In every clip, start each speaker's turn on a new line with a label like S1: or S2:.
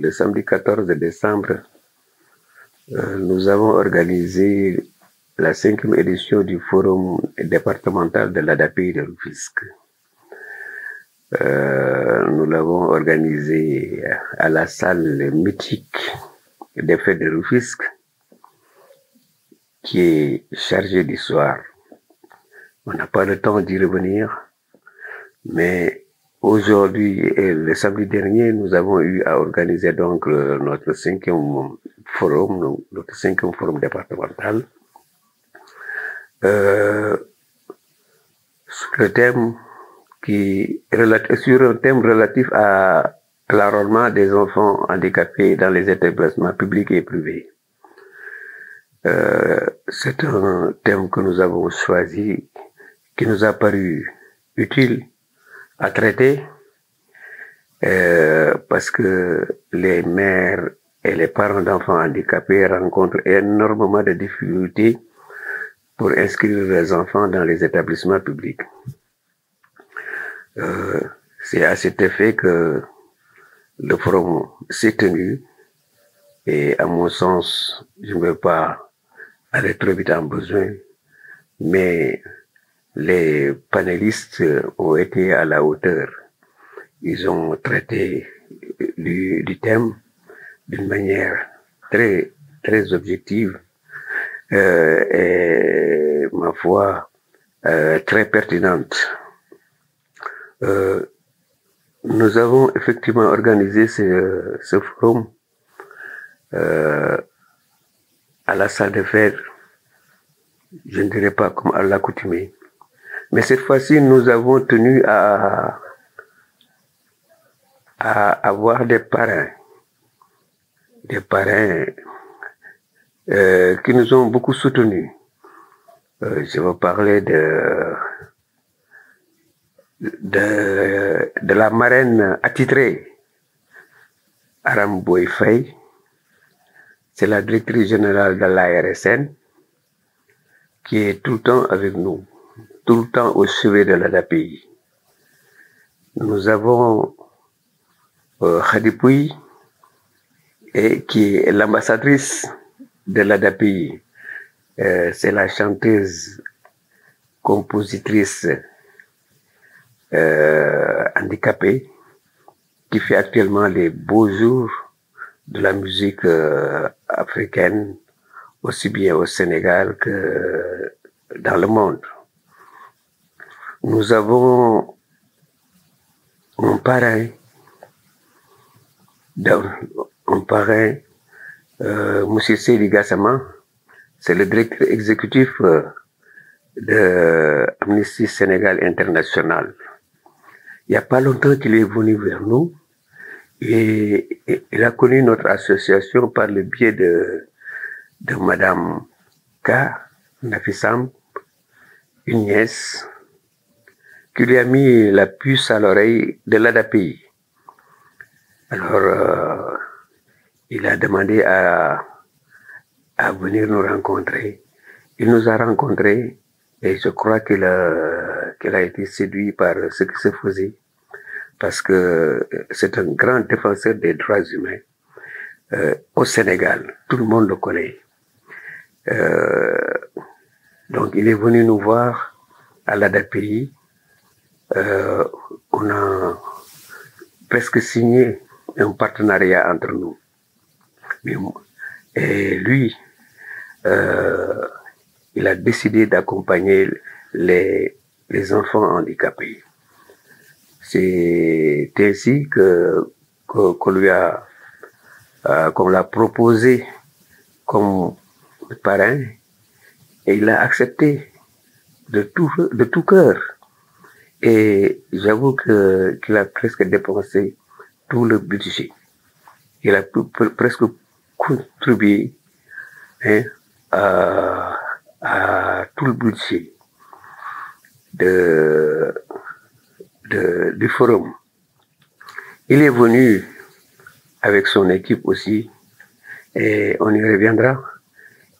S1: le samedi 14 décembre, nous avons organisé la 5e édition du Forum départemental de l'ADAPI de Rufisque. Nous l'avons organisé à la salle mythique des fêtes de Rufisque, qui est chargée d'histoire. On n'a pas le temps d'y revenir, mais aujourd'hui et le samedi dernier, nous avons eu à organiser donc notre 5e forum départemental sur un thème relatif à l'enrôlement des enfants handicapés dans les établissements publics et privés. C'est un thème que nous avons choisi, qui nous a paru utile à traiter, parce que les mères et les parents d'enfants handicapés rencontrent énormément de difficultés pour inscrire leurs enfants dans les établissements publics. C'est à cet effet que le forum s'est tenu, et à mon sens, je ne veux pas aller trop vite en besoin, mais les panélistes ont été à la hauteur. Ils ont traité du thème d'une manière très, très objective et, ma foi, très pertinente. Nous avons effectivement organisé ce forum à la salle de fête, je ne dirais pas comme à l'accoutumée. Mais cette fois-ci, nous avons tenu à avoir des parrains qui nous ont beaucoup soutenus. Je veux parler de la marraine attitrée, Aram Boy-Faye. C'est la directrice générale de l'ARSN, qui est tout le temps avec nous, tout le temps au chevet de l'ADAPI. Nous avons Khadipouy, qui est l'ambassadrice de l'ADAPI. C'est la chanteuse, compositrice handicapée, qui fait actuellement les beaux jours de la musique africaine, aussi bien au Sénégal que dans le monde. Nous avons un parrain, M. Seydi Gassama, c'est le directeur exécutif de Amnesty Sénégal International. Il n'y a pas longtemps qu'il est venu vers nous, et il a connu notre association par le biais de Madame K. Nafissam, une nièce, qui lui a mis la puce à l'oreille de l'ADAPI. Alors, il a demandé à venir nous rencontrer. Il nous a rencontrés, et je crois qu'il a été séduit par ce qui se faisait, parce que c'est un grand défenseur des droits humains au Sénégal. Tout le monde le connaît. Donc, il est venu nous voir à l'ADAPI. On a presque signé un partenariat entre nous. Et lui, il a décidé d'accompagner les enfants handicapés. C'est ainsi qu'on l'a proposé comme parrain, et il a accepté de tout cœur. Et j'avoue qu'il a presque dépensé tout le budget. Il a presque contribué à tout le budget du forum. Il est venu avec son équipe aussi, et on y reviendra.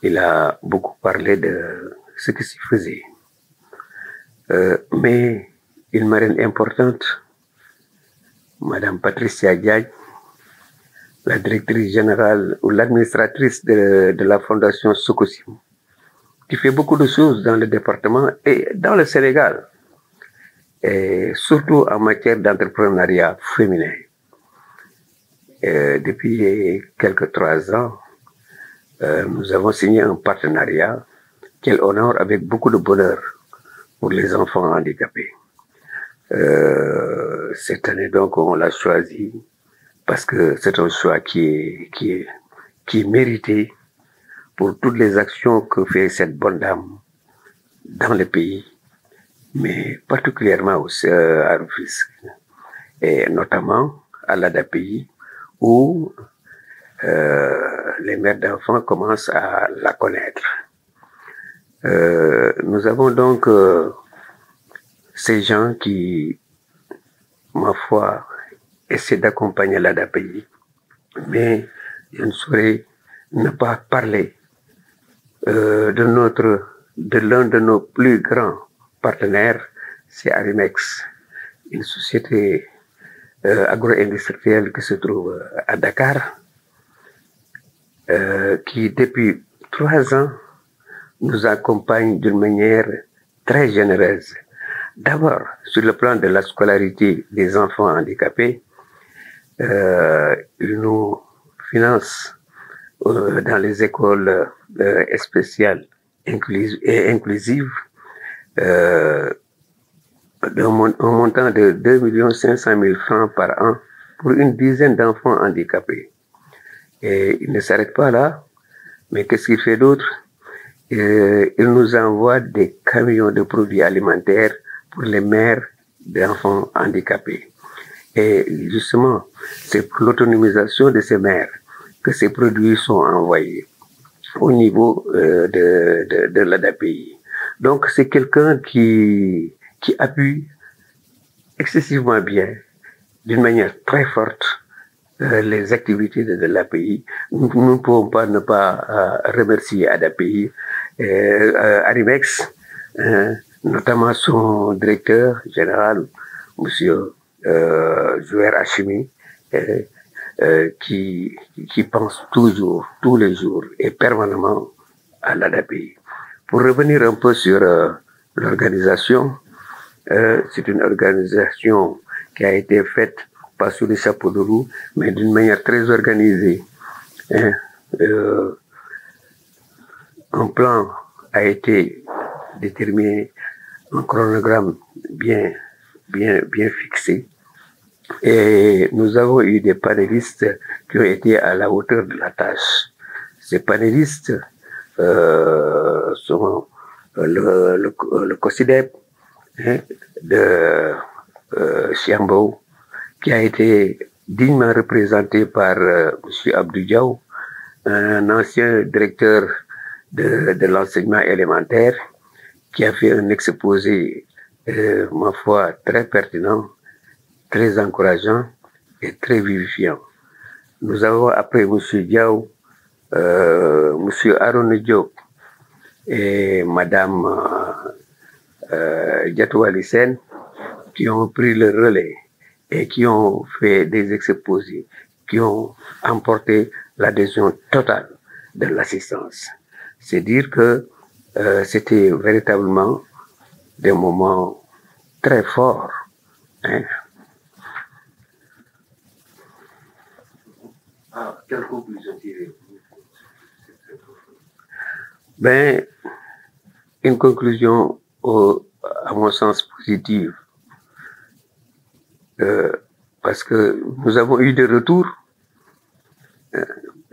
S1: Il a beaucoup parlé de ce qui s'y faisait. Mais une marraine importante, Madame Patricia Diagne, la directrice générale ou l'administratrice de la fondation Sokosim, qui fait beaucoup de choses dans le département et dans le Sénégal, et surtout en matière d'entrepreneuriat féminin. Depuis quelques 3 ans, nous avons signé un partenariat qu'elle honore avec beaucoup de bonheur pour les enfants handicapés. Cette année, donc, on l'a choisi parce que c'est un choix qui est mérité pour toutes les actions que fait cette bonne dame dans le pays, mais particulièrement aussi à Rufisque, et notamment à l'ADAPI, où les mères d'enfants commencent à la connaître. Nous avons donc ces gens qui, ma foi, essaient d'accompagner l'ADAPI, mais je ne saurais ne pas parler de l'un de nos plus grands partenaires, c'est Arimex, une société agro-industrielle qui se trouve à Dakar, qui depuis 3 ans nous accompagne d'une manière très généreuse. D'abord, sur le plan de la scolarité des enfants handicapés, il nous finance dans les écoles spéciales et inclusives un montant de 2 500 000 francs par an pour une dizaine d'enfants handicapés. Et il ne s'arrête pas là, mais qu'est-ce qu'il fait d'autre? Il nous envoie des camions de produits alimentaires pour les mères d'enfants handicapés. Et justement, c'est pour l'autonomisation de ces mères que ces produits sont envoyés au niveau de l'ADAPI. Donc, c'est quelqu'un qui appuie excessivement bien, d'une manière très forte, les activités de l'API. Nous ne pouvons pas ne pas remercier ADAPI, Arimex, notamment son directeur général, monsieur Jouer Hachimi, qui pense toujours, tous les jours et permanemment à l'ADAPI. Pour revenir un peu sur l'organisation, c'est une organisation qui a été faite pas sous les chapeaux de roue, mais d'une manière très organisée. Un plan a été déterminé, un chronogramme bien fixé. Et nous avons eu des panélistes qui ont été à la hauteur de la tâche. Ces panélistes sont le COSIDEP de Chiambo, qui a été dignement représenté par M. Abdou Diaw, un ancien directeur de l'enseignement élémentaire, qui a fait un exposé, ma foi, très pertinent, très encourageant et très vivifiant. Nous avons après M. Diaw, M. Aaron Diop et Mme Diatou Alisen, qui ont pris le relais et qui ont fait des exposés, qui ont emporté l'adhésion totale de l'assistance. C'est dire que c'était véritablement des moments très forts. Quelle conclusion tirez-vous? Une conclusion, à mon sens, positive. Parce que nous avons eu des retours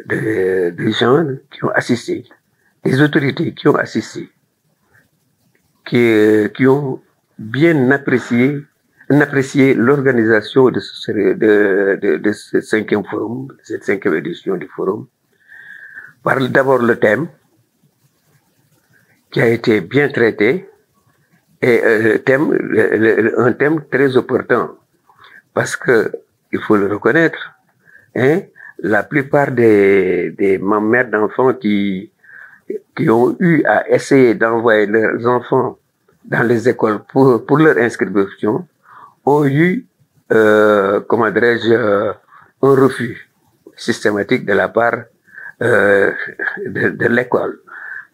S1: des gens qui ont assisté, des autorités qui ont assisté, qui ont bien apprécié l'organisation de ce 5e forum, cette 5e édition du forum. Par d'abord le thème, qui a été bien traité, et un thème très opportun, parce que, il faut le reconnaître, la plupart des mères d'enfants qui ont eu à essayer d'envoyer leurs enfants dans les écoles pour leur inscription ont eu, comment dirais-je, un refus. systématique de la part de l'école.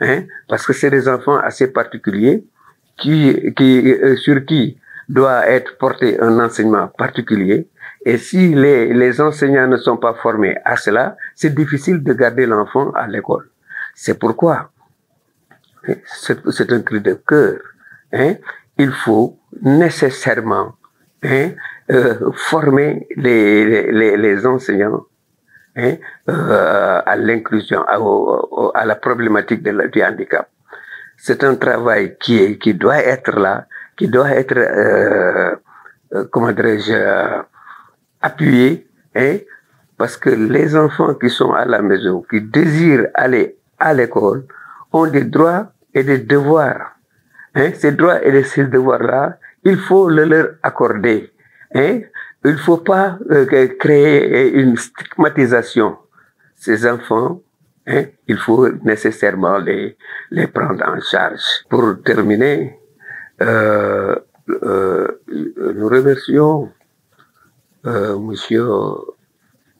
S1: Hein, parce que c'est des enfants assez particuliers sur qui doit être porté un enseignement particulier. Et si les enseignants ne sont pas formés à cela, c'est difficile de garder l'enfant à l'école. C'est pourquoi, c'est un cri de cœur, hein, il faut nécessairement former les enseignants à l'inclusion, à la problématique du handicap. C'est un travail qui doit être là, qui doit être, comment dirais-je, appuyé, parce que les enfants qui sont à la maison, qui désirent aller à l'école, ont des droits et des devoirs. Ces droits et ces devoirs-là, il faut le leur accorder. Il ne faut pas créer une stigmatisation. Ces enfants, il faut nécessairement les prendre en charge. Pour terminer, nous remercions Monsieur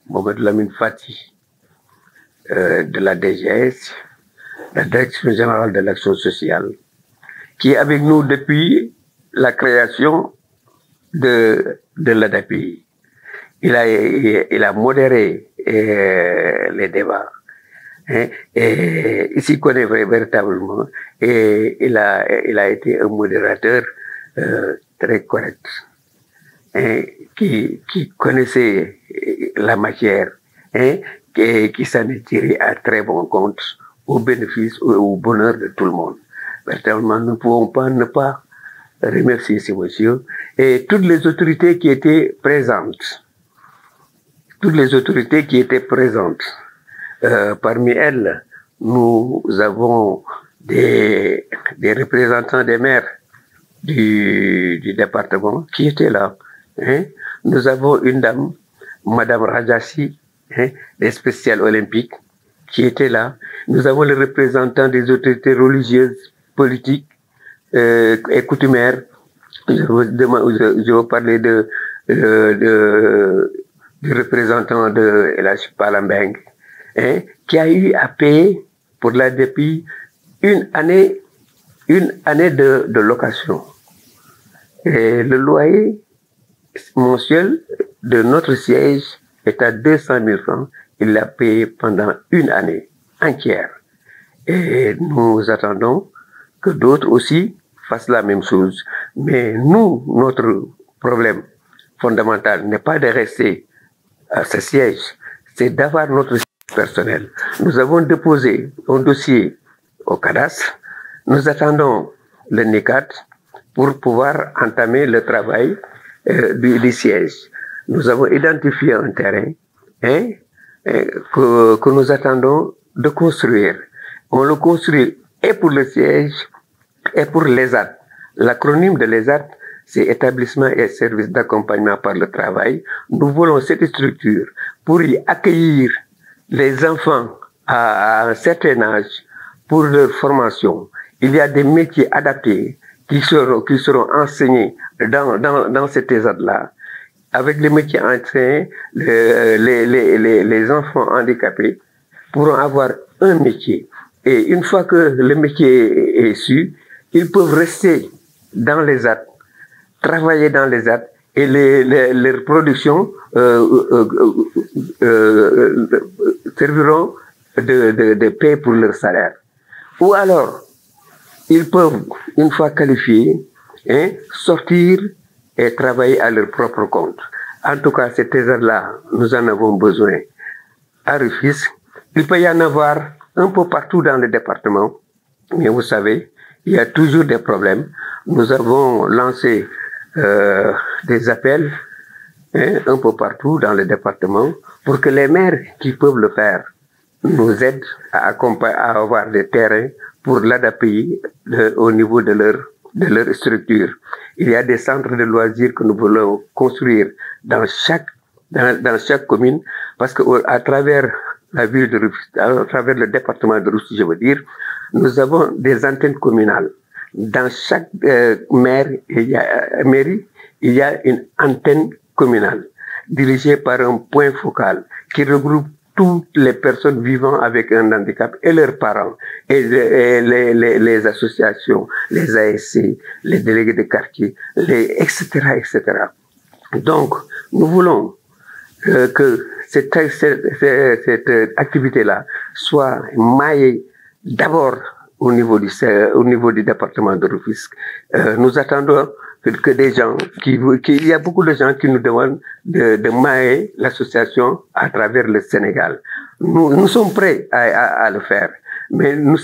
S1: Mohamed Lamine Fati de la DGS, la Direction générale de l'action sociale, qui est avec nous depuis la création de l'ADAPI. Il a modéré les débats. Et il s'y connaît véritablement. Et il a été un modérateur très correct, qui connaissait la matière, qui s'en est tiré à très bon compte au bénéfice, au bonheur de tout le monde. Véritablement, nous ne pouvons pas ne pas remercier ces messieurs et toutes les autorités qui étaient présentes. Toutes les autorités qui étaient présentes. Parmi elles, nous avons des représentants des maires du département qui étaient là. Nous avons une dame, Madame Rajassi, des spéciales olympiques, qui était là. Nous avons les représentants des autorités religieuses, politiques et coutumières. Je veux parler du représentant de Elhadji Palambeng, qui a eu à payer pour l'ADAPI une année de location. Et le loyer mensuel de notre siège est à 200 000 francs. Il l'a payé pendant une année entière. Et nous attendons que d'autres aussi fassent la même chose. Mais nous, notre problème fondamental n'est pas de rester à ce siège, c'est d'avoir notre siège personnel. Nous avons déposé un dossier au cadastre. Nous attendons le NICAD pour pouvoir entamer le travail du siège. Nous avons identifié un terrain que nous attendons de construire. On le construit et pour le siège et pour l'ESAT. L'acronyme de l'ESAT, c'est Établissement et Services d'accompagnement par le travail. Nous voulons cette structure pour y accueillir les enfants à un certain âge pour leur formation. Il y a des métiers adaptés qui seront enseignés dans cet ESAT-là. Avec les métiers enseignés, les enfants handicapés pourront avoir un métier. Et une fois que le métier est su, ils peuvent rester dans les ESAT, travailler dans les ESAT et leurs productions serviront de paie pour leur salaire. Ou alors, ils peuvent, une fois qualifiés, sortir et travailler à leur propre compte. En tout cas, cet ESAT-là, nous en avons besoin à Rufisque. Il peut y en avoir un peu partout dans le département, mais vous savez, il y a toujours des problèmes. Nous avons lancé des appels un peu partout dans le département pour que les maires qui peuvent le faire nous aident à avoir des terrains pour l'ADAPI au niveau de leur structure. Il y a des centres de loisirs que nous voulons construire dans chaque commune, parce que à travers la ville de Rufisque, à travers le département de Rufisque, je veux dire, nous avons des antennes communales. Dans chaque mairie, il y a une antenne communale. dirigé par un point focal qui regroupe toutes les personnes vivant avec un handicap et leurs parents, et les associations, les ASC, les délégués de quartier, etc., etc. Donc, nous voulons que cette activité-là soit maillée d'abord au niveau du département de Rufisque. Nous attendons que des gens, qu'il y a beaucoup de gens qui nous demandent de mailler l'association à travers le Sénégal. Nous sommes prêts à le faire, mais nous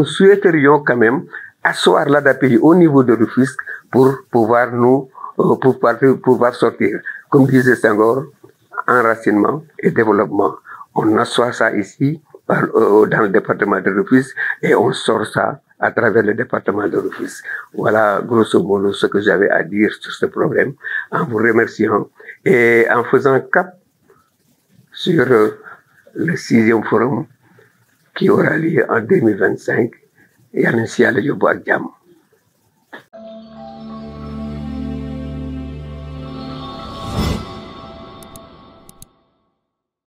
S1: souhaiterions quand même asseoir l'ADAPI au niveau de Rufisque pour pouvoir sortir. Comme disait Senghor, enracinement et développement. On assoit ça ici, dans le département de Rufisque, et on sort ça à travers le département de Rufisque. Voilà, grosso modo, ce que j'avais à dire sur ce problème, en vous remerciant et en faisant cap sur le 6e forum qui aura lieu en 2025. Et à Yalla Yóbbu ak Jàmm.